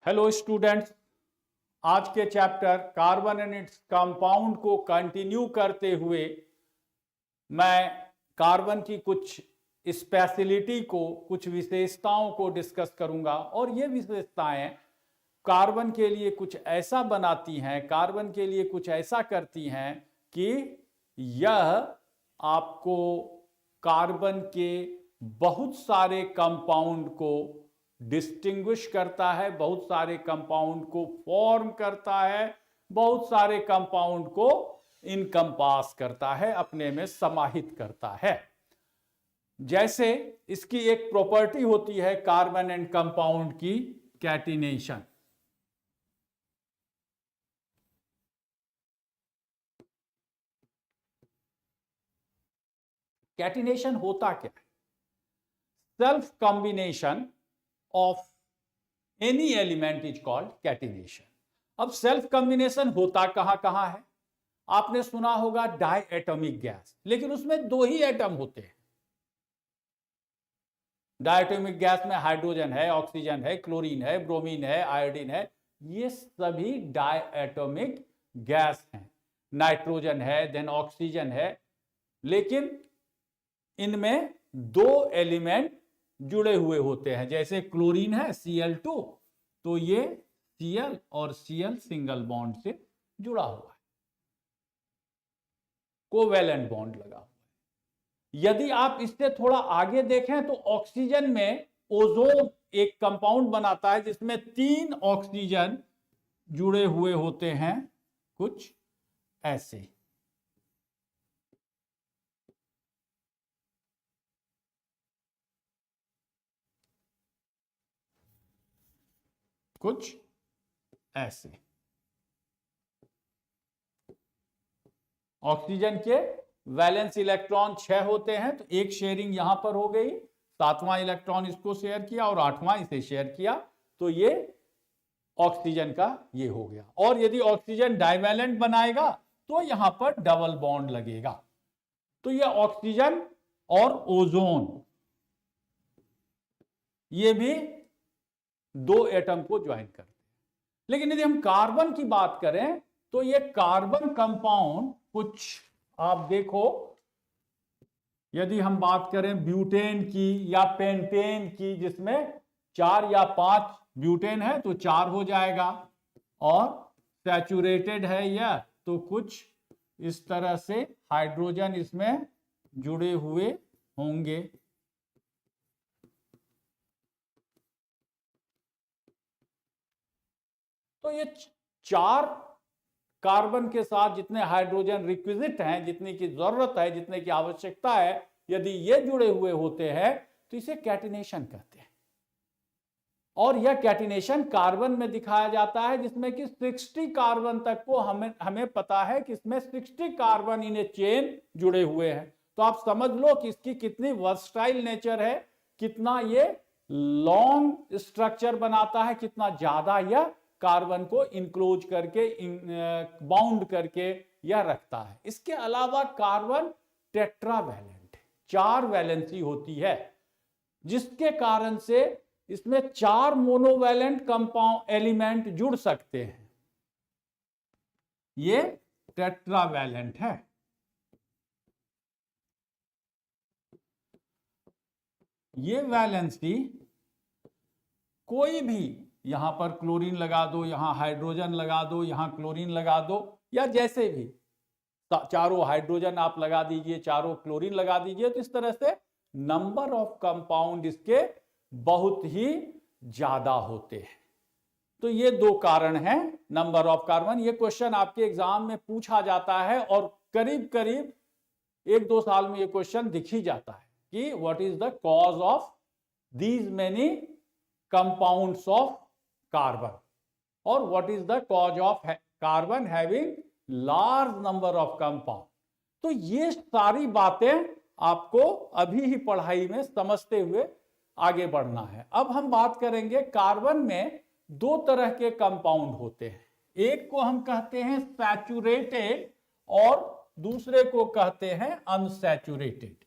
Hello students, आज के chapter carbon and its compound को कंटिन्यू करते हुए मैं कार्बन की कुछ स्पेशलिटी को, कुछ विशेषताओं को डिस्कस करूंगा। और ये विशेषताएं कार्बन के लिए कुछ ऐसा बनाती हैं, कार्बन के लिए कुछ ऐसा करती हैं कि यह आपको कार्बन के बहुत सारे कंपाउंड को डिस्टिंग्विश करता है, बहुत सारे कंपाउंड को फॉर्म करता है, बहुत सारे कंपाउंड को इनकम्पास करता है, अपने में समाहित करता है। जैसे इसकी एक प्रॉपर्टी होती है कार्बन एंड कंपाउंड की, कैटिनेशन। कैटिनेशन होता क्या है? Self combination of any element is called catenation. अब सेल्फ कॉम्बिनेशन होता कहां कहां है? आपने सुना होगा डाई एटॉमिक गैस, लेकिन उसमें दो ही एटम होते हैं। डायटोमिक गैस में हाइड्रोजन है, ऑक्सीजन है, क्लोरीन है, ब्रोमीन है, आयोडीन है, ये सभी डायटोमिक गैस हैं। नाइट्रोजन है, देन ऑक्सीजन है, लेकिन इनमें दो एलिमेंट जुड़े हुए होते हैं। जैसे क्लोरीन है Cl2, तो ये Cl और Cl सिंगल बॉन्ड से जुड़ा हुआ है, कोवैलेंट बॉन्ड लगा हुआ है। यदि आप इससे थोड़ा आगे देखें तो ऑक्सीजन में ओजोन एक कंपाउंड बनाता है जिसमें 3 ऑक्सीजन जुड़े हुए होते हैं, कुछ ऐसे। कुछ ऐसे ऑक्सीजन के वैलेंस इलेक्ट्रॉन 6 होते हैं, तो एक शेयरिंग यहां पर हो गई, 7वां इलेक्ट्रॉन इसको शेयर किया और 8वां इसे शेयर किया, तो ये ऑक्सीजन का ये हो गया। और यदि ऑक्सीजन डाइवैलेंट बनाएगा तो यहां पर डबल बॉन्ड लगेगा। तो ये ऑक्सीजन और ओजोन, ये भी दो एटम को ज्वाइन करते हैं। लेकिन यदि हम कार्बन की बात करें तो ये कार्बन कंपाउंड कुछ, आप देखो, यदि हम बात करें ब्यूटेन की या पेंटेन की, जिसमें 4 या 5 ब्यूटेन है तो 4 हो जाएगा, और सैचुरेटेड है यह, तो कुछ इस तरह से हाइड्रोजन इसमें जुड़े हुए होंगे। तो ये 4 कार्बन के साथ जितने हाइड्रोजन रिक्विजिट हैं, जितने की जरूरत है, जितने की आवश्यकता है, यदि ये जुड़े हुए होते हैं तो इसे कैटिनेशन कहते हैं। और यह कैटिनेशन कार्बन में दिखाया जाता है, जिसमें कि 60 कार्बन तक को हमें पता है कि इसमें 60 कार्बन इन ए चेन जुड़े हुए हैं। तो आप समझ लो कि इसकी कितनी वर्सटाइल नेचर है, कितना ये लॉन्ग स्ट्रक्चर बनाता है, कितना ज्यादा यह कार्बन को इंक्लोज करके, बाउंड करके यह रखता है। इसके अलावा कार्बन टेट्रावैलेंट, 4 वैलेंसी होती है, जिसके कारण से इसमें 4 मोनोवैलेंट कंपाउंड एलिमेंट जुड़ सकते हैं। ये टेट्रावैलेंट है। ये वैलेंसी कोई भी, यहां पर क्लोरीन लगा दो, यहां हाइड्रोजन लगा दो, यहां क्लोरीन लगा दो, या जैसे भी चारों हाइड्रोजन आप लगा दीजिए, चारों क्लोरीन लगा दीजिए, तो इस तरह से नंबर ऑफ कंपाउंड इसके बहुत ही ज्यादा होते हैं। तो ये 2 कारण हैं नंबर ऑफ कार्बन। ये क्वेश्चन आपके एग्जाम में पूछा जाता है और करीब करीब 1-2 साल में ये क्वेश्चन दिख ही जाता है कि what is the cause of these many compounds of carbon, और what is the cause of carbon having large number of compound. तो ये सारी बातें आपको अभी ही पढ़ाई में समझते हुए आगे बढ़ना है। अब हम बात करेंगे, कार्बन में 2 तरह के कंपाउंड होते हैं। एक को हम कहते हैं सैचुरेटेड और दूसरे को कहते हैं unsaturated.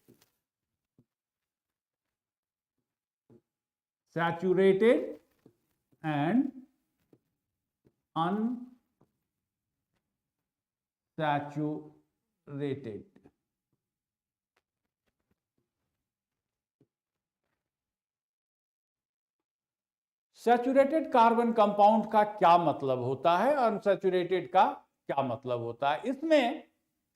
Saturated and unsaturated. Saturated carbon compound का क्या मतलब होता है, अनसैचुरेटेड का क्या मतलब होता है? इसमें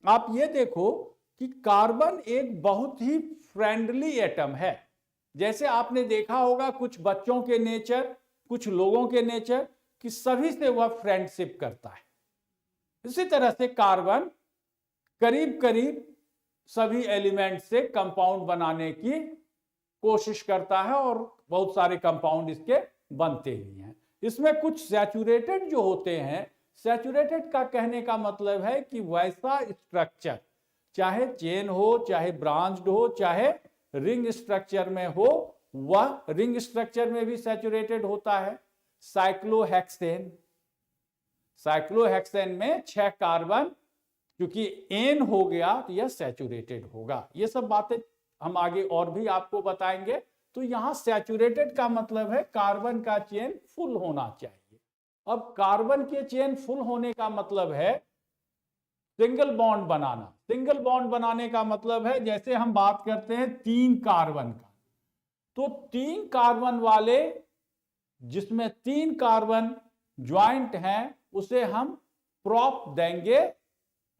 आप ये देखो कि कार्बन एक बहुत ही फ्रेंडली एटम है। जैसे आपने देखा होगा कुछ बच्चों के नेचर, कुछ लोगों के नेचर कि सभी से वह फ्रेंडशिप करता है। इसी तरह से कार्बन करीब करीब सभी एलिमेंट से कंपाउंड बनाने की कोशिश करता है और बहुत सारे कंपाउंड इसके बनते ही हैं। इसमें कुछ सैचुरेटेड जो होते हैं, सैचुरेटेड का कहने का मतलब है कि वैसा स्ट्रक्चर, चाहे चेन हो, चाहे ब्रांच्ड हो, चाहे रिंग स्ट्रक्चर में हो, वह रिंग स्ट्रक्चर में भी सैचुरेटेड होता है। साइक्लोहेक्सेन, साइक्लोहेक्सेन में 6 कार्बन, क्योंकि एन हो गया तो यह सैचुरेटेड होगा। ये सब बातें हम आगे और भी आपको बताएंगे। तो यहां सैचुरेटेड का मतलब है कार्बन का चेन फुल होना चाहिए। अब कार्बन के चेन फुल होने का मतलब है सिंगल बॉन्ड बनाना। सिंगल बॉन्ड बनाने का मतलब है जैसे हम बात करते हैं 3 कार्बन का, तो 3 कार्बन वाले जिसमें 3 कार्बन ज्वाइंट हैं उसे हम प्रॉप देंगे,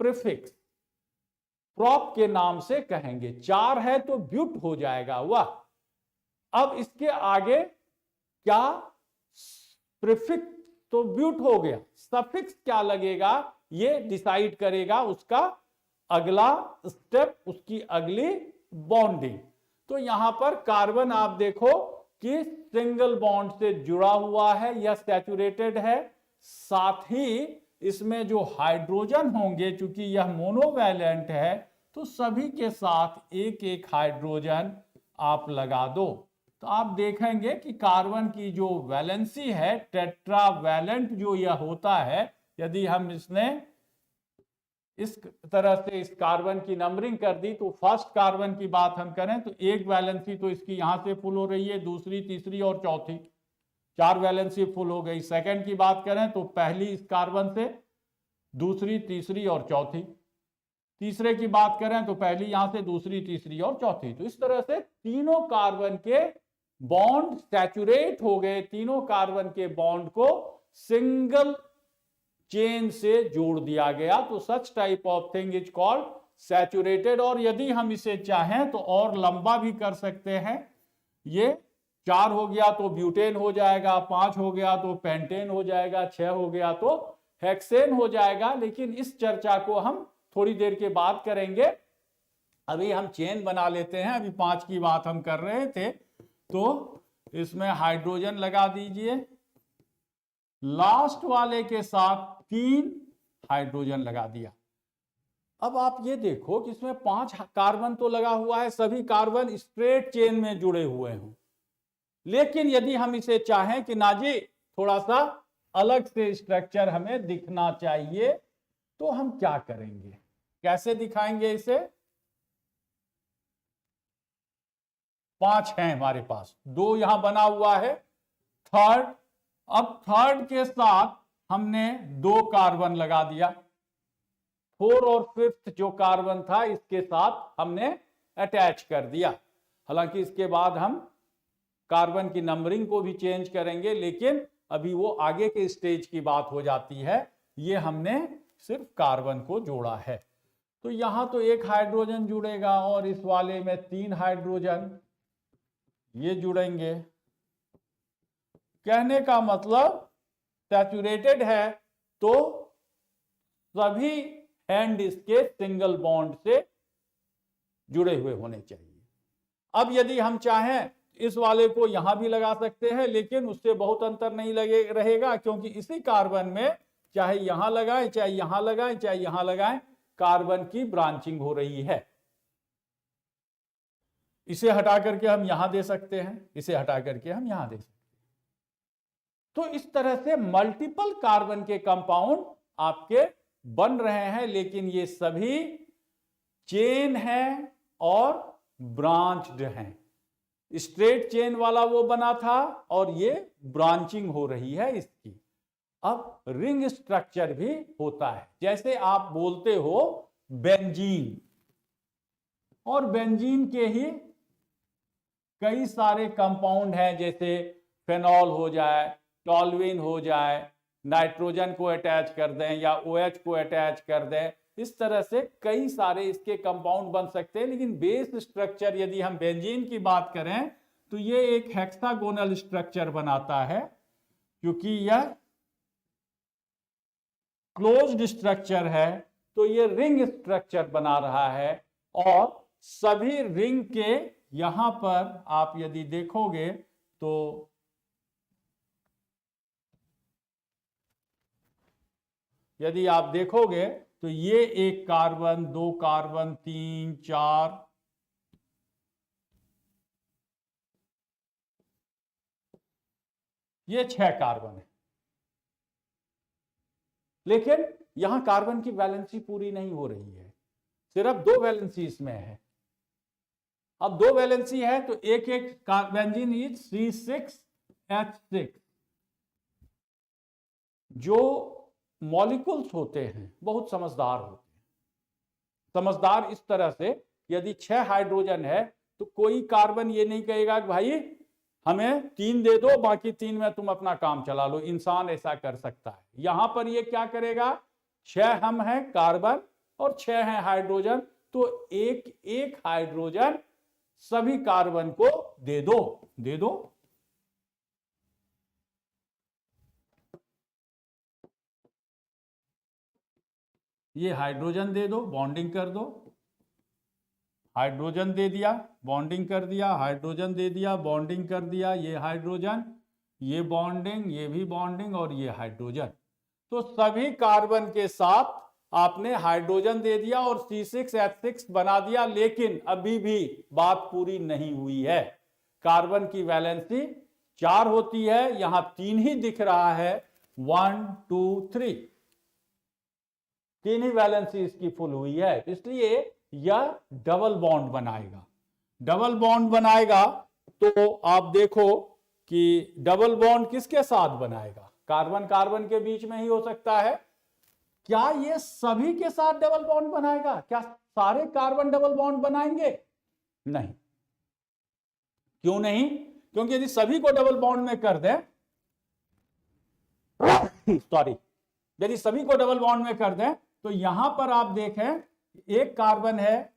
प्रीफिक्स प्रॉप के नाम से कहेंगे। 4 है तो ब्यूट हो जाएगा वह। अब इसके आगे क्या प्रीफिक्स तो ब्यूट हो गया, सफिक्स क्या लगेगा ये डिसाइड करेगा उसका अगला स्टेप, उसकी अगली बॉन्डिंग। तो यहां पर कार्बन आप देखो कि सिंगल बॉन्ड से जुड़ा हुआ है, यह सैचुरेटेड है। साथ ही इसमें जो हाइड्रोजन होंगे, चूंकि यह मोनोवैलेंट है, तो सभी के साथ एक एक हाइड्रोजन आप लगा दो तो आप देखेंगे कि कार्बन की जो वैलेंसी है, टेट्रावैलेंट जो यह होता है, यदि हम इसने इस तरह से इस कार्बन की नंबरिंग कर दी तो फर्स्ट कार्बन की बात हम करें तो एक वैलेंसी तो इसकी यहां से फुल हो रही है, दूसरी, तीसरी और चौथी, 4 वैलेंसी फुल हो गई। सेकंड की बात करें तो पहली इस कार्बन से, दूसरी, तीसरी और चौथी। तीसरे की बात करें तो पहली यहां से, दूसरी, तीसरी और चौथी। तो इस तरह से तीनों कार्बन के बॉन्ड सैचुरेट हो गए। तीनों कार्बन के बॉन्ड को सिंगल चेन से जोड़ दिया गया। तो such type of thing is called saturated. और यदि हम इसे चाहें तो और लंबा भी कर सकते हैं। ये 4 हो गया तो ब्यूटेन हो जाएगा, 5 हो गया तो पेंटेन हो जाएगा, 6 हो गया तो हेक्सेन हो जाएगा। लेकिन इस चर्चा को हम थोड़ी देर के बाद करेंगे। अभी हम चेन बना लेते हैं। अभी 5 की बात हम कर रहे थे, तो इसमें हाइड्रोजन लगा दीजिए, लास्ट वाले के साथ 3 हाइड्रोजन लगा दिया। अब आप ये देखो कि इसमें 5 कार्बन तो लगा हुआ है, सभी कार्बन स्ट्रेट चेन में जुड़े हुए हों। लेकिन यदि हम इसे चाहें कि ना जी थोड़ा सा अलग से स्ट्रक्चर हमें दिखना चाहिए, तो हम क्या करेंगे, कैसे दिखाएंगे इसे? 5 हैं हमारे पास, 2 यहां बना हुआ है, थर्ड। अब थर्ड के साथ हमने 2 कार्बन लगा दिया, 4 और 5th जो कार्बन था इसके साथ हमने अटैच कर दिया। हालांकि इसके बाद हम कार्बन की नंबरिंग को भी चेंज करेंगे, लेकिन अभी वो आगे के स्टेज की बात हो जाती है। ये हमने सिर्फ कार्बन को जोड़ा है। तो यहां तो 1 हाइड्रोजन जुड़ेगा और इस वाले में 3 हाइड्रोजन ये जुड़ेंगे। कहने का मतलब सैचुरेटेड है तो सभी एंड इसके सिंगल बॉन्ड से जुड़े हुए होने चाहिए। अब यदि हम चाहें इस वाले को यहां भी लगा सकते हैं, लेकिन उससे बहुत अंतर नहीं रहेगा, क्योंकि इसी कार्बन में चाहे यहां लगाएं, चाहे यहां लगाएं, चाहे यहां लगाएं, कार्बन की ब्रांचिंग हो रही है। इसे हटा करके हम यहां दे सकते हैं, इसे हटा करके हम यहां दे सकते हैं। तो इस तरह से मल्टीपल कार्बन के कंपाउंड आपके बन रहे हैं, लेकिन ये सभी चेन हैं और ब्रांच्ड हैं। स्ट्रेट चेन वाला वो बना था और ये ब्रांचिंग हो रही है इसकी। अब रिंग स्ट्रक्चर भी होता है, जैसे आप बोलते हो बेंजीन, और बेंजीन के ही कई सारे कंपाउंड हैं, जैसे फेनॉल हो जाए, टॉल्यूइन हो जाए, नाइट्रोजन को अटैच कर दें या OH को अटैच कर दें, इस तरह से कई सारे इसके कंपाउंड बन सकते हैं। लेकिन बेस स्ट्रक्चर यदि हम बेंजीन की बात करें तो ये एक हेक्सागोनल स्ट्रक्चर बनाता है, क्योंकि यह क्लोज्ड स्ट्रक्चर है तो ये रिंग स्ट्रक्चर बना रहा है। और सभी रिंग के यहां पर आप यदि देखोगे तो यदि आप देखोगे तो ये एक कार्बन, दो कार्बन, 3, 4, ये 6 कार्बन है। लेकिन यहां कार्बन की वैलेंसी पूरी नहीं हो रही है, सिर्फ 2 वैलेंसी इसमें है। अब 2 वैलेंसी है तो एक एक बेंजीन इज C6H6। जो मॉलिक्यूल्स होते हैं बहुत समझदार होते हैं। समझदार इस तरह से, यदि 6 हाइड्रोजन है तो कोई कार्बन ये नहीं कहेगा कि भाई हमें 3 दे दो, बाकी 3 में तुम अपना काम चला लो। इंसान ऐसा कर सकता है। यहां पर ये क्या करेगा, 6 हम हैं कार्बन और 6 हैं हाइड्रोजन, तो एक एक हाइड्रोजन सभी कार्बन को दे दो। ये हाइड्रोजन दे दो, बॉन्डिंग कर दो। हाइड्रोजन दे दिया, बॉन्डिंग कर दिया, हाइड्रोजन दे दिया, बॉन्डिंग कर दिया। ये हाइड्रोजन, ये बॉन्डिंग, ये भी बॉन्डिंग और ये हाइड्रोजन। तो सभी कार्बन के साथ आपने हाइड्रोजन दे दिया और C6H6 बना दिया। लेकिन अभी भी बात पूरी नहीं हुई है। कार्बन की वैलेंसी 4 होती है, यहां 3 ही दिख रहा है। 1 2 3 3 ही वैलेंसी इसकी फुल हुई है, इसलिए यह डबल बॉन्ड बनाएगा। डबल बॉन्ड बनाएगा तो आप देखो कि डबल बॉन्ड किसके साथ बनाएगा, कार्बन कार्बन के बीच में ही हो सकता है। क्या ये सभी के साथ डबल बॉन्ड बनाएगा? क्या सारे कार्बन डबल बॉन्ड बनाएंगे? नहीं। क्यों नहीं? क्योंकि यदि सभी को डबल बॉन्ड में कर दें यदि सभी को डबल बॉन्ड में कर दें तो यहां पर आप देखें एक कार्बन है,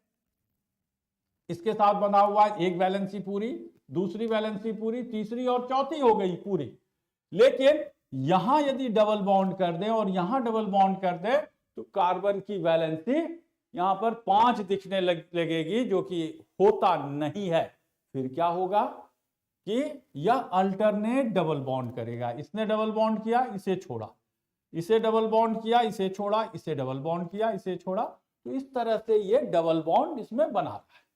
इसके साथ बना हुआ एक वैलेंसी पूरी, दूसरी वैलेंसी पूरी, तीसरी और चौथी हो गई पूरी। लेकिन यहां यदि डबल बॉन्ड कर दें और यहां डबल बॉन्ड कर दें तो कार्बन की वैलेंसी यहां पर 5 दिखने लगेगी, जो कि होता नहीं है। फिर क्या होगा कि यह अल्टरनेट डबल बॉन्ड करेगा। इसने डबल बॉन्ड किया, इसे छोड़ा, इसे डबल बॉन्ड किया, इसे छोड़ा, इसे डबल बॉन्ड किया, इसे छोड़ा। तो इस तरह से ये डबल बॉन्ड इसमें बना रहा है।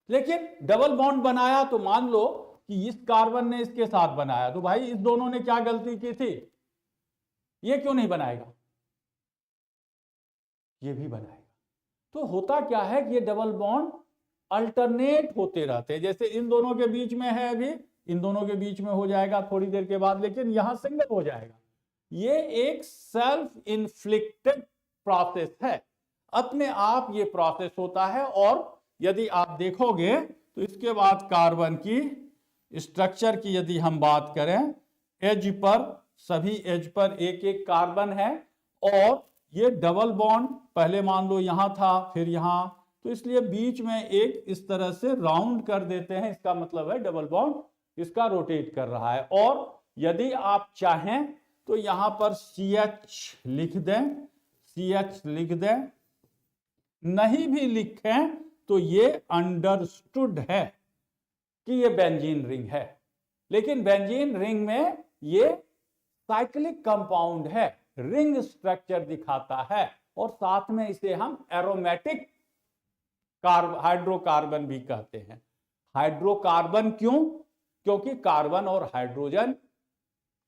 लेकिन डबल बॉन्ड बनाया तो मान लो कि इस कार्बन ने इसके साथ बनाया, तो भाई इस दोनों ने क्या गलती की थी, ये क्यों नहीं बनाएगा, ये भी बनाएगा। तो होता क्या है कि ये डबल बॉन्ड अल्टरनेट होते रहते हैं। जैसे इन दोनों के बीच में है, अभी इन दोनों के बीच में हो जाएगा थोड़ी देर के बाद, लेकिन यहां सिंगल हो जाएगा। ये एक सेल्फ इन्फ्लिक्टेड प्रोसेस है, अपने आप ये प्रोसेस होता है। और यदि आप देखोगे तो इसके बाद कार्बन की स्ट्रक्चर की यदि हम बात करें, एज पर, सभी एज पर एक एक कार्बन है और ये डबल बॉन्ड पहले मान लो यहां था, फिर यहां, तो इसलिए बीच में एक इस तरह से राउंड कर देते हैं। इसका मतलब है डबल बॉन्ड इसका रोटेट कर रहा है। और यदि आप चाहें तो यहां पर CH लिख दें, CH लिख दें, नहीं भी लिखें तो ये अंडरस्टूड है कि ये बेंजीन रिंग है। लेकिन बेंजीन रिंग में ये साइक्लिक कंपाउंड है, रिंग स्ट्रक्चर दिखाता है, और साथ में इसे हम एरोमेटिक हाइड्रोकार्बन भी कहते हैं। हाइड्रोकार्बन क्यों? क्योंकि कार्बन और hydrogen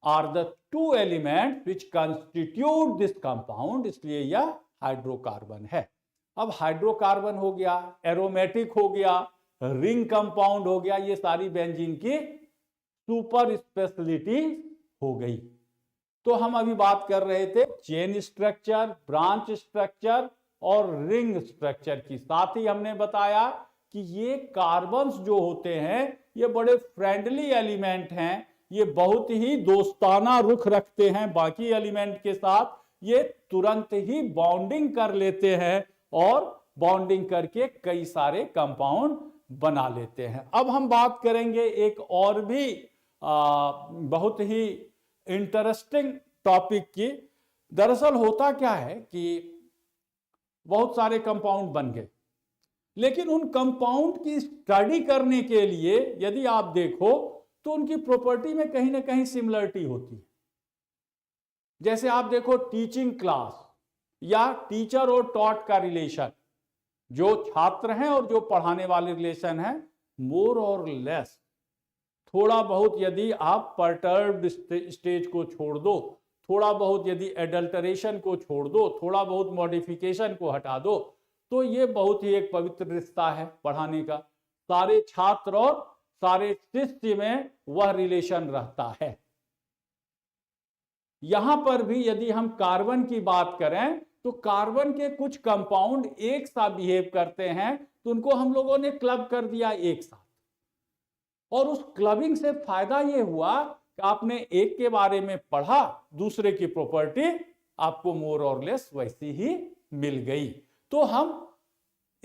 are the 2 element which constitute this compound, इसलिए यह हाइड्रोकार्बन है। अब हाइड्रोकार्बन हो गया, एरोमेटिक हो गया, रिंग कंपाउंड हो गया, ये सारी बेंजीन की सुपर स्पेशलिटी हो गई। तो हम अभी बात कर रहे थे चेन स्ट्रक्चर, ब्रांच स्ट्रक्चर और रिंग स्ट्रक्चर की। साथ ही हमने बताया कि ये कार्बन्स जो होते हैं ये बड़े फ्रेंडली एलिमेंट हैं, ये बहुत ही दोस्ताना रुख रखते हैं बाकी एलिमेंट के साथ, ये तुरंत ही बॉन्डिंग कर लेते हैं और बॉन्डिंग करके कई सारे कंपाउंड बना लेते हैं। अब हम बात करेंगे एक और भी बहुत ही इंटरेस्टिंग टॉपिक की। दरअसल होता क्या है कि बहुत सारे कंपाउंड बन गए, लेकिन उन कंपाउंड की स्टडी करने के लिए यदि आप देखो तो उनकी प्रॉपर्टी में कहीं ना कहीं सिमिलरिटी होती है। जैसे आप देखो टीचिंग क्लास या टीचर और टॉट का रिलेशन, जो छात्र हैं और जो पढ़ाने वाले रिलेशन है, मोर और लेस थोड़ा बहुत यदि आप परटर्ब्ड स्टेज को छोड़ दो, थोड़ा बहुत यदि एडल्टरेशन को छोड़ दो, थोड़ा बहुत मॉडिफिकेशन को हटा दो, तो ये बहुत ही एक पवित्र रिश्ता है पढ़ाने का। सारे छात्र और सारे शिष्य में वह रिलेशन रहता है। यहां पर भी यदि हम कार्बन की बात करें तो कार्बन के कुछ कंपाउंड एक साथ बिहेव करते हैं, तो उनको हम लोगों ने क्लब कर दिया एक साथ, और उस क्लबिंग से फायदा यह हुआ कि आपने एक के बारे में पढ़ा, दूसरे की प्रॉपर्टी आपको मोर और लेस वैसी ही मिल गई। तो हम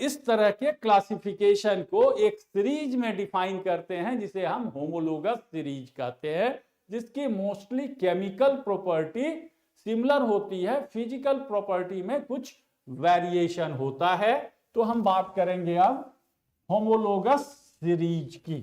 इस तरह के क्लासिफिकेशन को एक सीरीज में डिफाइन करते हैं जिसे हम होमोलोगस सीरीज कहते हैं, जिसकी मोस्टली केमिकल प्रॉपर्टी सिमिलर होती है, फिजिकल प्रॉपर्टी में कुछ वेरिएशन होता है। तो हम बात करेंगे अब होमोलोगस सीरीज की।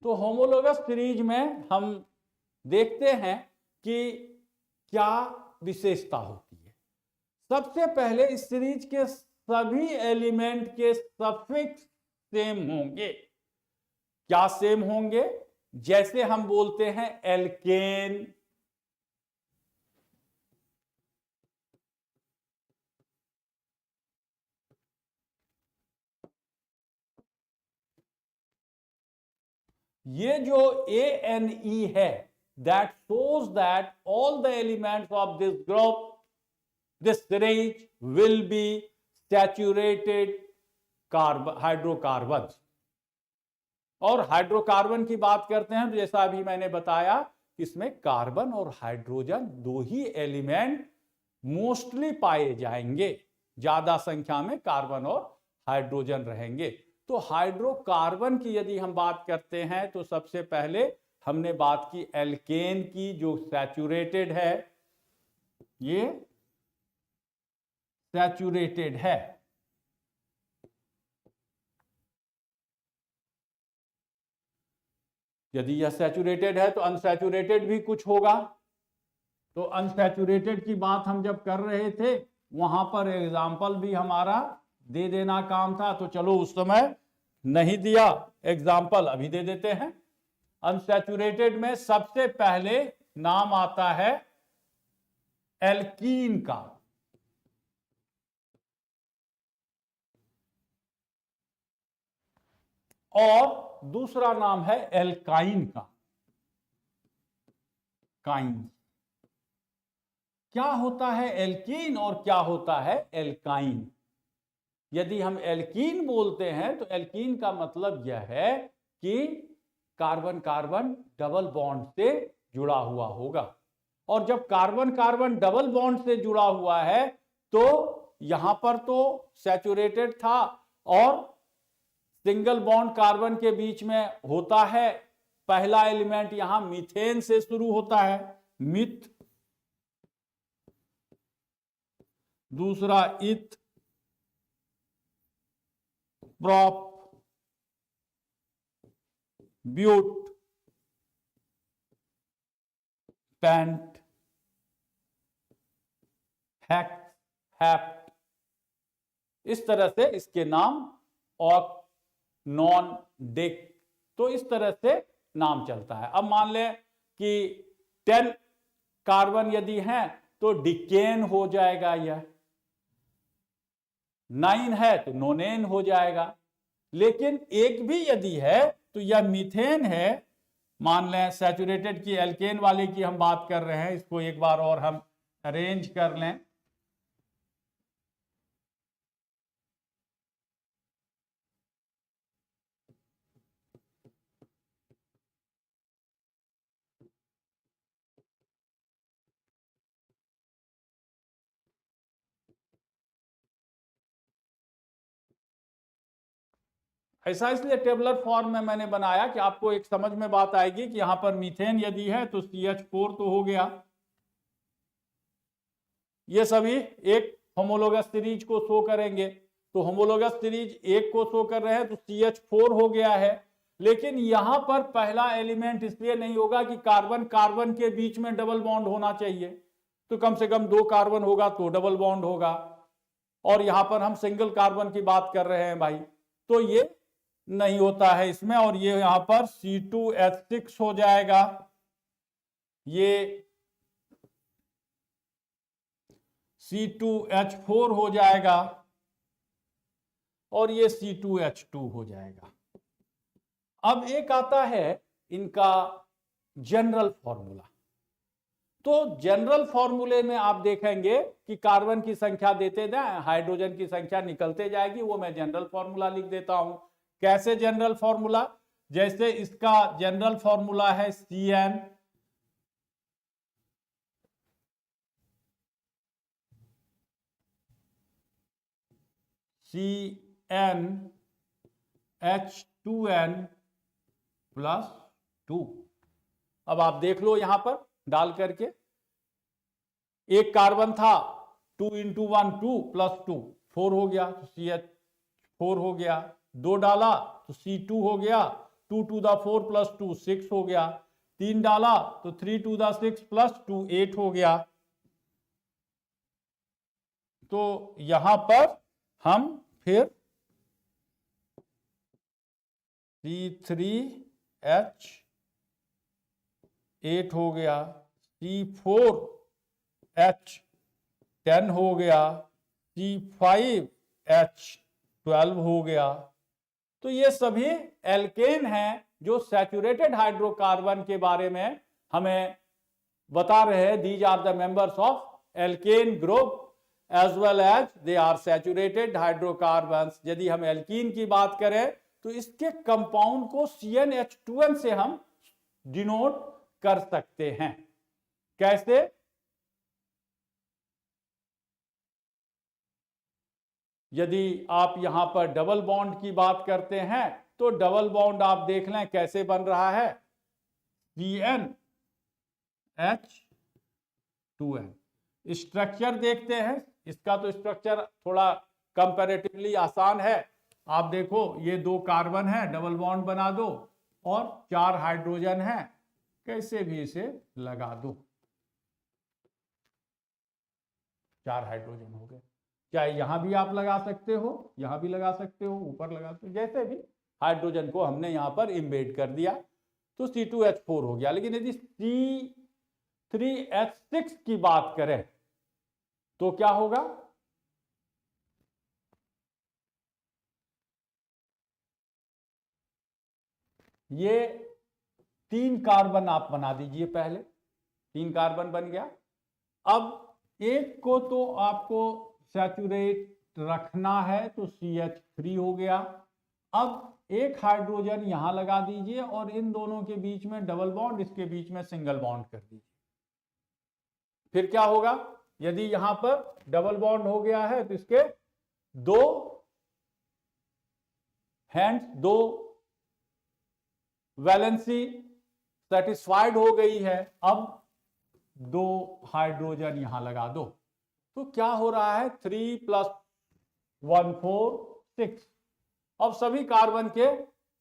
तो होमोलोगस सीरीज में हम देखते हैं कि क्या विशेषता होती है। सबसे पहले इस सीरीज के सभी एलिमेंट के सफिक्स सेम होंगे। क्या सेम होंगे? जैसे हम बोलते हैं एल्केन, ये जो ANE है, that shows that all the elements of this group, this series will be saturated hydrocarbon. और हाइड्रोकार्बन की बात करते हैं तो जैसा अभी मैंने बताया, इसमें कार्बन और हाइड्रोजन दो ही एलिमेंट मोस्टली पाए जाएंगे, ज्यादा संख्या में कार्बन और हाइड्रोजन रहेंगे। तो हाइड्रोकार्बन की यदि हम बात करते हैं तो सबसे पहले हमने बात की एल्केन की, जो सैचुरेटेड है, ये सैचुरेटेड है। यदि यह सैचुरेटेड है तो अनसैचुरेटेड भी कुछ होगा। तो अनसैचुरेटेड की बात हम जब कर रहे थे वहां पर एग्जाम्पल भी हमारा दे देना काम था, तो चलो उस समय नहीं दिया एग्जाम्पल, अभी दे देते हैं। अनसैचुरेटेड में सबसे पहले नाम आता है एल्कीन का, और दूसरा नाम है एल्काइन का। काइन। क्या होता है एल्कीन और क्या होता है एल्काइन? यदि हम एल्कीन बोलते हैं तो एल्कीन का मतलब यह है कि कार्बन कार्बन डबल बॉन्ड से जुड़ा हुआ होगा, और जब कार्बन कार्बन डबल बॉन्ड से जुड़ा हुआ है तो यहां पर तो सैचुरेटेड था और सिंगल बॉन्ड कार्बन के बीच में होता है। पहला एलिमेंट यहां मीथेन से शुरू होता है, मिथ, दूसरा eth, prop, but, pent, hex, hept. इस तरह से इसके नाम, और नॉन, डिक। तो इस तरह से नाम चलता है। अब मान लें कि 10 कार्बन यदि हैं तो डिकेन हो जाएगा, यह 9 है तो नोनेन हो जाएगा। लेकिन एक भी यदि है तो यह मीथेन है। मान लें सैचुरेटेड की एल्केन वाले की हम बात कर रहे हैं, इसको एक बार और हम अरेंज कर लें। ऐसा इसलिए टेबलर फॉर्म में मैंने बनाया कि आपको एक समझ में बात आएगी कि यहां पर मीथेन यदि है तो CH4 तो हो गया। ये सभी एक होमोलोगस सीरीज को शो करेंगे, तो होमोलोगस सीरीज एक को शो कर रहे हैं तो CH4 हो गया है। लेकिन यहां पर पहला एलिमेंट इसलिए नहीं होगा कि कार्बन कार्बन के बीच में डबल बॉन्ड होना चाहिए, तो कम से कम 2 कार्बन होगा तो डबल बॉन्ड होगा, और यहां पर हम सिंगल कार्बन की बात कर रहे हैं भाई, तो ये नहीं होता है इसमें। और ये यहां पर C2H6 हो जाएगा, ये C2H4 हो जाएगा, और ये C2H2 हो जाएगा। अब एक आता है इनका जनरल फॉर्मूला। तो जनरल फॉर्मूले में आप देखेंगे कि कार्बन की संख्या देते जाए, हाइड्रोजन की संख्या निकलते जाएगी, वो मैं जनरल फॉर्मूला लिख देता हूं। कैसे जनरल फॉर्मूला? जैसे इसका जनरल फॉर्मूला है CN H2N + 2। अब आप देख लो यहां पर डाल करके, एक कार्बन था, 2 × 1 2 + 2 4 हो गया, तो CH4 हो गया। 2 डाला तो C2 हो गया, 2 × 4 + 2 6 हो गया। 3 डाला तो 3 × 6 + 2 8 हो गया। तो यहां पर हम फिर C3H8 हो गया, C4H10 हो गया, C5H12 हो गया। तो ये सभी एल्केन हैं जो सैचुरेटेड हाइड्रोकार्बन के बारे में हमें बता रहे हैं। These are the members of alkane group as well as they are saturated hydrocarbons. यदि हम एल्कीन की बात करें तो इसके कंपाउंड को CnH2n से हम डिनोट कर सकते हैं। कैसे? यदि आप यहां पर डबल बॉन्ड की बात करते हैं तो डबल बॉन्ड आप देख लें कैसे बन रहा है, CnH2n। स्ट्रक्चर देखते हैं, इसका तो स्ट्रक्चर थोड़ा कंपैरेटिवली आसान है। आप देखो ये 2 कार्बन है, डबल बॉन्ड बना दो, और 4 हाइड्रोजन है, कैसे भी इसे लगा दो, 4 हाइड्रोजन हो गए। चाहे यहां भी आप लगा सकते हो, यहां भी लगा सकते हो, ऊपर लगा सकते हो, जैसे भी हाइड्रोजन को हमने यहां पर इम्बेड कर दिया तो C2H4 हो गया। लेकिन यदि C3H6 की बात करें तो क्या होगा? ये 3 कार्बन आप बना दीजिए, पहले 3 कार्बन बन गया। अब एक को तो आपको सैचुरेट रखना है तो CH3 हो गया। अब एक हाइड्रोजन यहां लगा दीजिए और इन दोनों के बीच में डबल बॉन्ड, इसके बीच में सिंगल बॉन्ड कर दीजिए। फिर क्या होगा? यदि यहां पर डबल बॉन्ड हो गया है तो इसके 2 हैंड्स, 2 वैलेंसी सेटिस्फाइड हो गई है। अब 2 हाइड्रोजन यहां लगा दो तो क्या हो रहा है? 3 + 1 4 6। अब सभी कार्बन के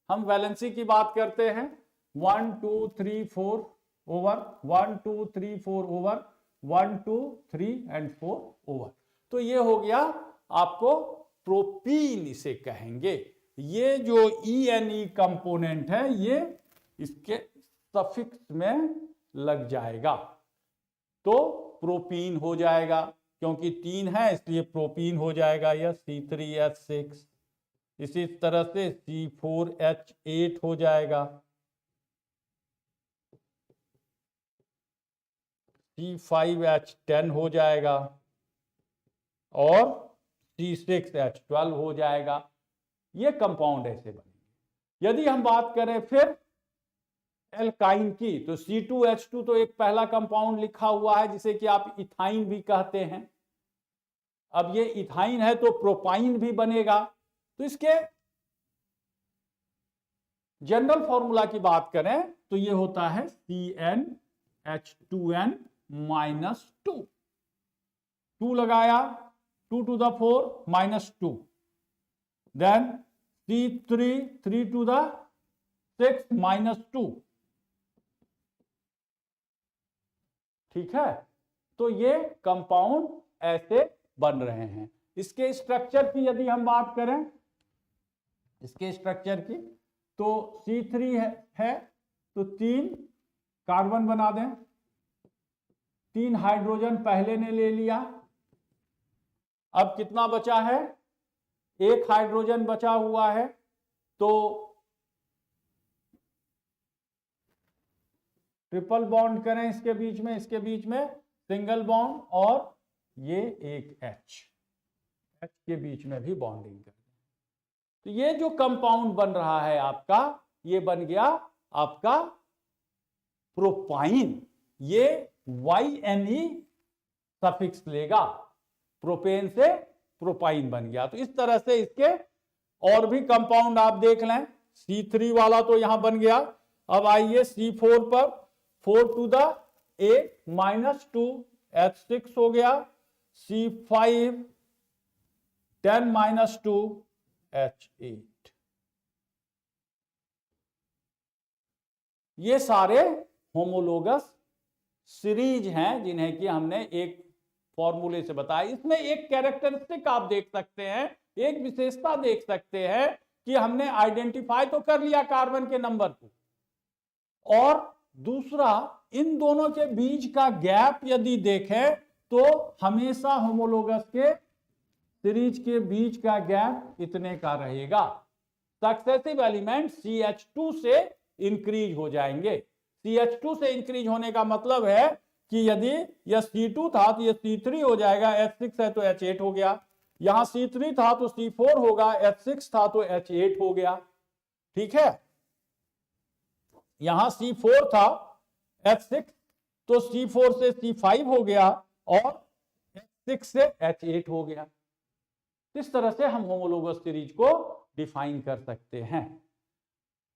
हम वैलेंसी की बात करते हैं, 1 2 3 4 ओवर, 1 2 3 4 ओवर, 1 2 3 एंड 4 ओवर। तो ये हो गया आपको प्रोपीन इसे कहेंगे। ये जो ENE कंपोनेंट है ये इसके सफिक्स में लग जाएगा तो प्रोपीन हो जाएगा, क्योंकि 3 है इसलिए प्रोपीन हो जाएगा यह C3H6। इसी तरह से C4H8 हो जाएगा, C5H10 हो जाएगा और C6H12 हो जाएगा। ये कंपाउंड ऐसे बनेंगे। यदि हम बात करें फिर एल्काइन की, तो C2H2 तो एक पहला कंपाउंड लिखा हुआ है जिसे कि आप इथाइन भी कहते हैं। अब ये इथाइन है तो प्रोपाइन भी बनेगा। तो इसके जनरल फॉर्मूला की बात करें तो ये होता है CnH2n -2, 2 लगाया 2 to the 4 -2, then C3 3 to the 6 -2। ठीक है, तो ये कंपाउंड ऐसे बन रहे हैं। इसके स्ट्रक्चर की यदि हम बात करें, इसके स्ट्रक्चर की, तो C3 है तो 3 कार्बन बना दें, 3 हाइड्रोजन पहले ने ले लिया। अब कितना बचा है, 1 हाइड्रोजन बचा हुआ है, तो ट्रिपल बॉन्ड करें इसके बीच में, इसके बीच में सिंगल बॉन्ड, और ये एक H के बीच में भी बॉन्डिंग कर दें। तो ये जो कंपाउंड बन रहा है आपका, ये बन गया आपका प्रोपाइन। ये YNE सफिक्स लेगा, प्रोपेन से प्रोपाइन बन गया। तो इस तरह से इसके और भी कंपाउंड आप देख लें। C3 वाला तो यहां बन गया। अब आइए C4 पर, 4 to the 8 -2 H6 हो गया, C5 10 -2 H8। ये सारे होमोलोगस सीरीज हैं जिन्हें कि हमने एक फॉर्मूले से बताया। इसमें एक कैरेक्टरिस्टिक आप देख सकते हैं, एक विशेषता देख सकते हैं कि हमने आइडेंटिफाई तो कर लिया कार्बन के नंबर को, और दूसरा इन दोनों के बीच का गैप यदि देखें तो हमेशा होमोलोगस के सीरीज के बीच का गैप इतने का रहेगा। सक्सेसिव एलिमेंट CH2 से इंक्रीज हो जाएंगे। CH2 से इंक्रीज होने का मतलब है कि यदि यह C2 था तो यह C3 हो जाएगा, H6 है तो H8 हो गया, यहां C3 था तो C4 होगा, H6 था तो H8 हो गया। ठीक है, यहां C4 था H6 तो C4 से C5 हो गया और H6 से H8 हो गया। इस तरह से हम होमोलोगस सीरीज को डिफाइन कर सकते हैं।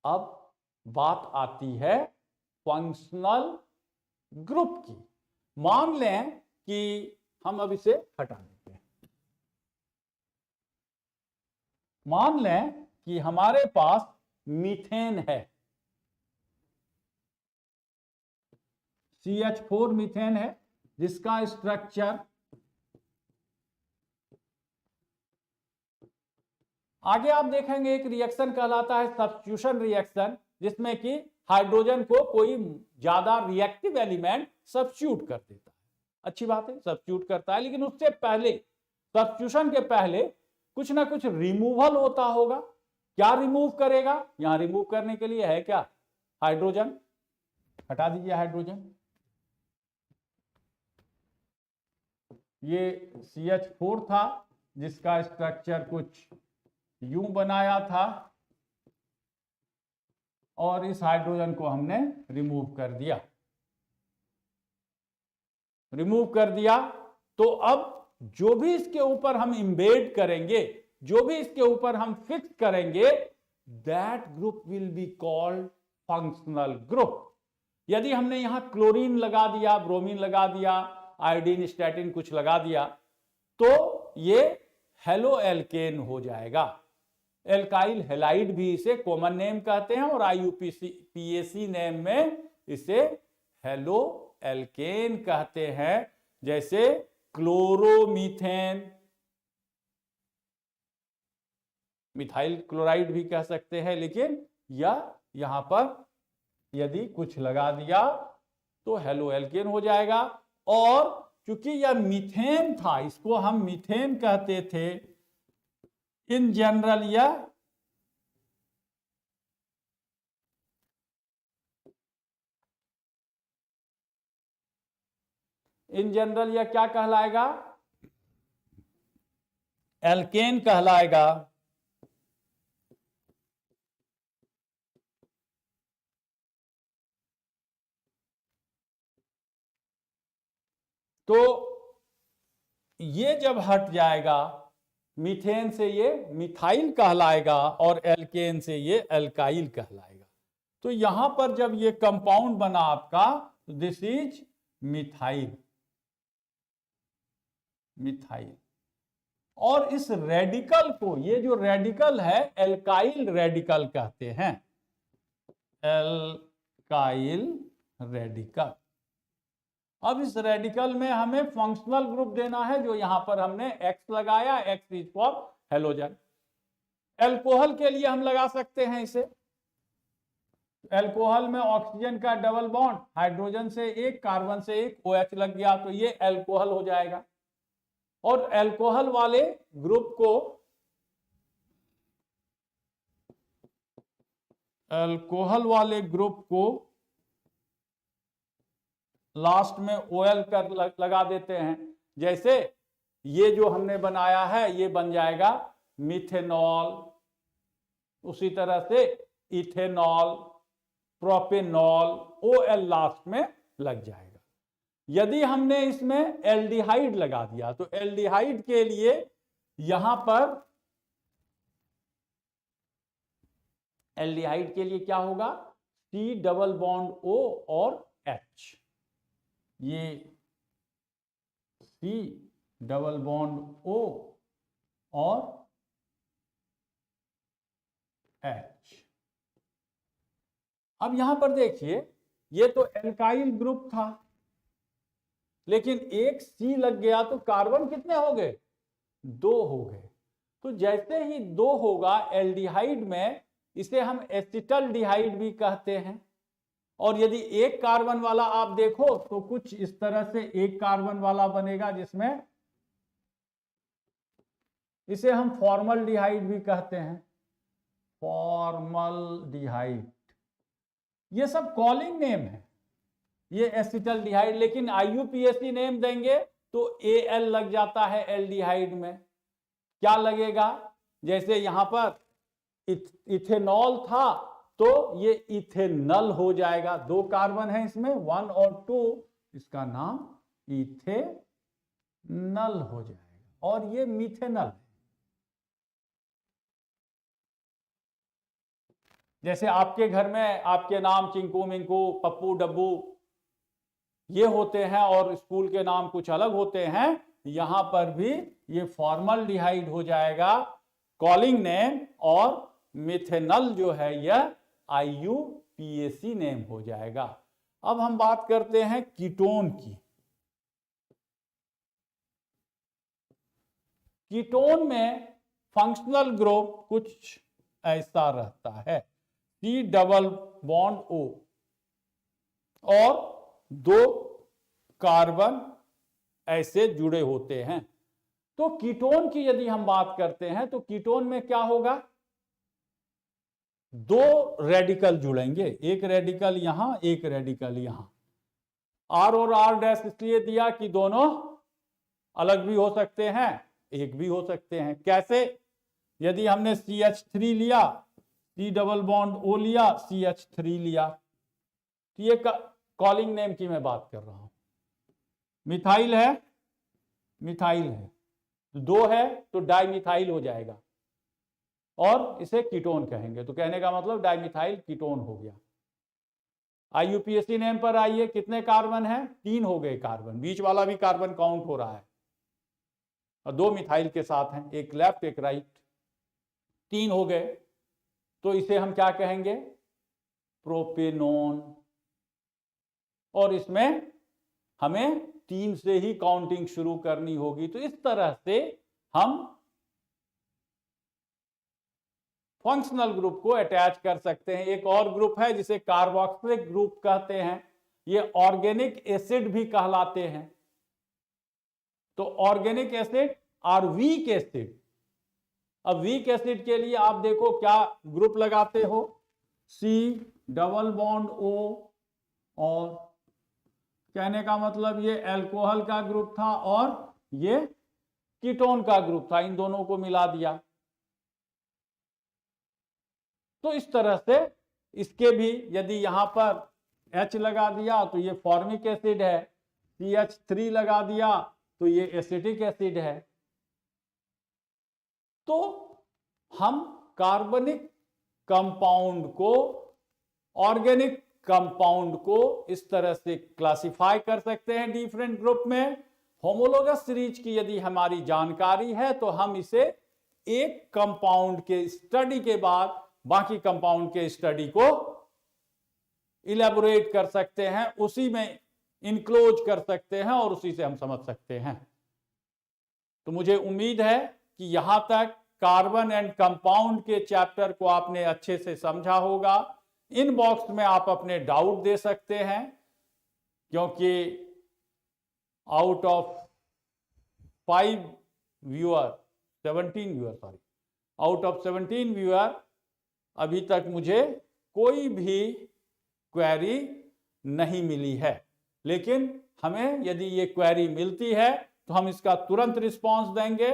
अब बात आती है फंक्शनल ग्रुप की। मान लें कि हम अब इसे हटा देते हैं। मान लें कि हमारे पास मीथेन है, CH4 मीथेन है, जिसका स्ट्रक्चर आगे आप देखेंगे एक रिएक्शन कहलाता है सब्स्टिट्यूशन रिएक्शन, जिसमें कि हाइड्रोजन को कोई ज्यादा रिएक्टिव एलिमेंट सब्स्टिट्यूट कर देता है। अच्छी बात है, सब्स्टिट्यूट करता है, लेकिन उससे पहले, सब्स्टिट्यूशन के पहले कुछ ना कुछ रिमूवल होता होगा। क्या रिमूव करेगा, यहां रिमूव करने के लिए है क्या, हाइड्रोजन। हटा दीजिए हाइड्रोजन। ये CH4 था जिसका स्ट्रक्चर कुछ यूं बनाया था, और इस हाइड्रोजन को हमने रिमूव कर दिया। रिमूव कर दिया तो अब जो भी इसके ऊपर हम इम्बेड करेंगे, जो भी इसके ऊपर हम फिक्स करेंगे, that group will be called functional group. यदि हमने यहां क्लोरीन लगा दिया, ब्रोमीन लगा दिया, आयोडीन, स्टैटिन कुछ लगा दिया, तो ये हेलो एल्केन हो जाएगा। एल्काइल हैलाइड भी इसे कॉमन नेम कहते हैं, और IUPAC नेम में इसे हेलो एल्केन कहते हैं। जैसे क्लोरोमीथेन, मिथाइल क्लोराइड भी कह सकते हैं, लेकिन यह यहां पर यदि कुछ लगा दिया तो हेलो एल्केन हो जाएगा। और क्योंकि यह मीथेन था, इसको हम मीथेन कहते थे, इन जनरल यह क्या कहलाएगा? एल्केन कहलाएगा। तो ये जब हट जाएगा मीथेन से, ये मिथाइल कहलाएगा और एल्केन से ये एल्काइल कहलाएगा। तो यहां पर जब ये कंपाउंड बना आपका, दिस इज मिथाइल। और इस रेडिकल को, ये जो रेडिकल है, एल्काइल रेडिकल कहते हैं, एल्काइल रेडिकल। अब इस रेडिकल में हमें फंक्शनल ग्रुप देना है, जो यहां पर हमने X लगाया, X is for halogen. Alcohol के लिए हम लगा सकते हैं इसे। एल्कोहल में ऑक्सीजन का डबल बॉन्ड, हाइड्रोजन से एक, कार्बन से एक, OH लग गया, तो ये एल्कोहल हो जाएगा। और एल्कोहल वाले ग्रुप को लास्ट में OL कर लगा देते हैं। जैसे ये जो हमने बनाया है, ये बन जाएगा मिथेनॉल, उसी तरह से इथेनॉल, प्रोपेनॉल, OL लास्ट में लग जाएगा। यदि हमने इसमें एल्डिहाइड लगा दिया, तो एल्डिहाइड के लिए यहां पर, एल्डिहाइड के लिए क्या होगा? C डबल बॉन्ड O और H, ये C डबल बॉन्ड O और H। अब यहां पर देखिए, ये तो एल्काइल ग्रुप था, लेकिन एक C लग गया तो कार्बन कितने हो गए? 2 हो गए। तो जैसे ही 2 होगा एल्डिहाइड में, इसे हम एसिटल्डिहाइड भी कहते हैं। और यदि एक कार्बन वाला आप देखो तो कुछ इस तरह से एक कार्बन वाला बनेगा, जिसमें इसे हम फॉर्मल्डिहाइड भी कहते हैं, फॉर्मल्डिहाइड। ये सब कॉलिंग नेम है, ये एसिटल्डिहाइड। लेकिन IUPAC नेम देंगे तो AL लग जाता है एल्डिहाइड में। क्या लगेगा? जैसे यहां पर इथेनॉल था, तो ये इथेनल हो जाएगा। 2 कार्बन है इसमें, 1 और 2, इसका नाम इथेनल हो जाएगा। और ये मिथेनल है। जैसे आपके घर में आपके नाम चिंकू मिंकू, पप्पू डब्बू ये होते हैं, और स्कूल के नाम कुछ अलग होते हैं, यहां पर भी ये फॉर्मल्डिहाइड हो जाएगा कॉलिंग नेम, और मिथेनल जो है यह IUPAC नेम हो जाएगा। अब हम बात करते हैं कीटोन की। कीटोन में फंक्शनल ग्रुप कुछ ऐसा रहता है, C डबल बॉन्ड O और 2 कार्बन ऐसे जुड़े होते हैं। तो कीटोन की यदि हम बात करते हैं, तो कीटोन में क्या होगा? 2 रेडिकल जुड़ेंगे, एक रेडिकल यहां, एक रेडिकल यहां। R और R' इसलिए दिया कि दोनों अलग भी हो सकते हैं, एक भी हो सकते हैं। कैसे? यदि हमने CH3 लिया, C डबल बॉन्ड O लिया, CH3 लिया, तो ये कॉलिंग नेम की मैं बात कर रहा हूं। मिथाइल है, 2 है तो डाइमिथाइल हो जाएगा, और इसे कीटोन कहेंगे। तो कहने का मतलब डाइमिथाइल कीटोन हो गया। IUPAC नेम पर आइए, कितने कार्बन हैं? 3 हो गए कार्बन, बीच वाला भी कार्बन काउंट हो रहा है, और 2 मिथाइल के साथ हैं, एक लेफ्ट एक राइट, 3 हो गए। तो इसे हम क्या कहेंगे? प्रोपेनोन। और इसमें हमें 3 से ही काउंटिंग शुरू करनी होगी। तो इस तरह से हम फंक्शनल ग्रुप को अटैच कर सकते हैं। एक और ग्रुप है जिसे कार्बोक्सिलिक ग्रुप कहते हैं, ये ऑर्गेनिक एसिड भी कहलाते हैं। तो ऑर्गेनिक एसिड और वीक एसिड, अब वीक एसिड के लिए आप देखो क्या ग्रुप लगाते हो, C डबल बॉन्ड O, और कहने का मतलब ये अल्कोहल का ग्रुप था और ये कीटोन का ग्रुप था, इन दोनों को मिला दिया। तो इस तरह से इसके भी यदि यहां पर H लगा दिया तो ये फॉर्मिक एसिड है, CH3 लगा दिया तो ये एसिटिक एसिड है। तो हम कार्बनिक कंपाउंड को, ऑर्गेनिक कंपाउंड को इस तरह से क्लासिफाई कर सकते हैं डिफरेंट ग्रुप में। होमोलोगस सीरीज की यदि हमारी जानकारी है तो हम इसे एक कंपाउंड के स्टडी के बाद बाकी कंपाउंड के स्टडी को इलेबोरेट कर सकते हैं, उसी में इनक्लोज कर सकते हैं और उसी से हम समझ सकते हैं। तो मुझे उम्मीद है कि यहां तक कार्बन एंड कंपाउंड के चैप्टर को आपने अच्छे से समझा होगा। इन बॉक्स में आप अपने डाउट दे सकते हैं, क्योंकि आउट ऑफ 17 व्यूअर अभी तक मुझे कोई भी क्वेरी नहीं मिली है, लेकिन हमें यदि ये क्वेरी मिलती है तो हम इसका तुरंत रिस्पांस देंगे।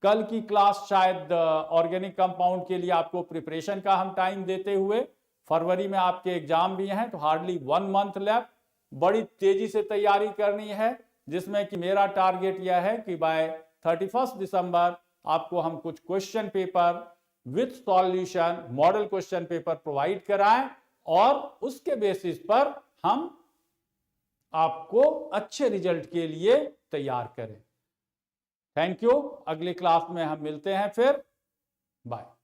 कल की क्लास शायद ऑर्गेनिक कंपाउंड के लिए आपको प्रिपरेशन का हम टाइम देते हुए, फरवरी में आपके एग्जाम भी हैं तो हार्डली 1 मंथ लेफ्ट, बड़ी तेजी से तैयारी करनी है, जिसमें कि मेरा टारगेट यह है कि बाय 31 दिसंबर आपको हम कुछ question paper with solution, model question paper provide कराएं और उसके बेसिस पर हम आपको अच्छे रिजल्ट के लिए तैयार करें। Thank you. अगली क्लास में हम मिलते हैं फिर। बाय।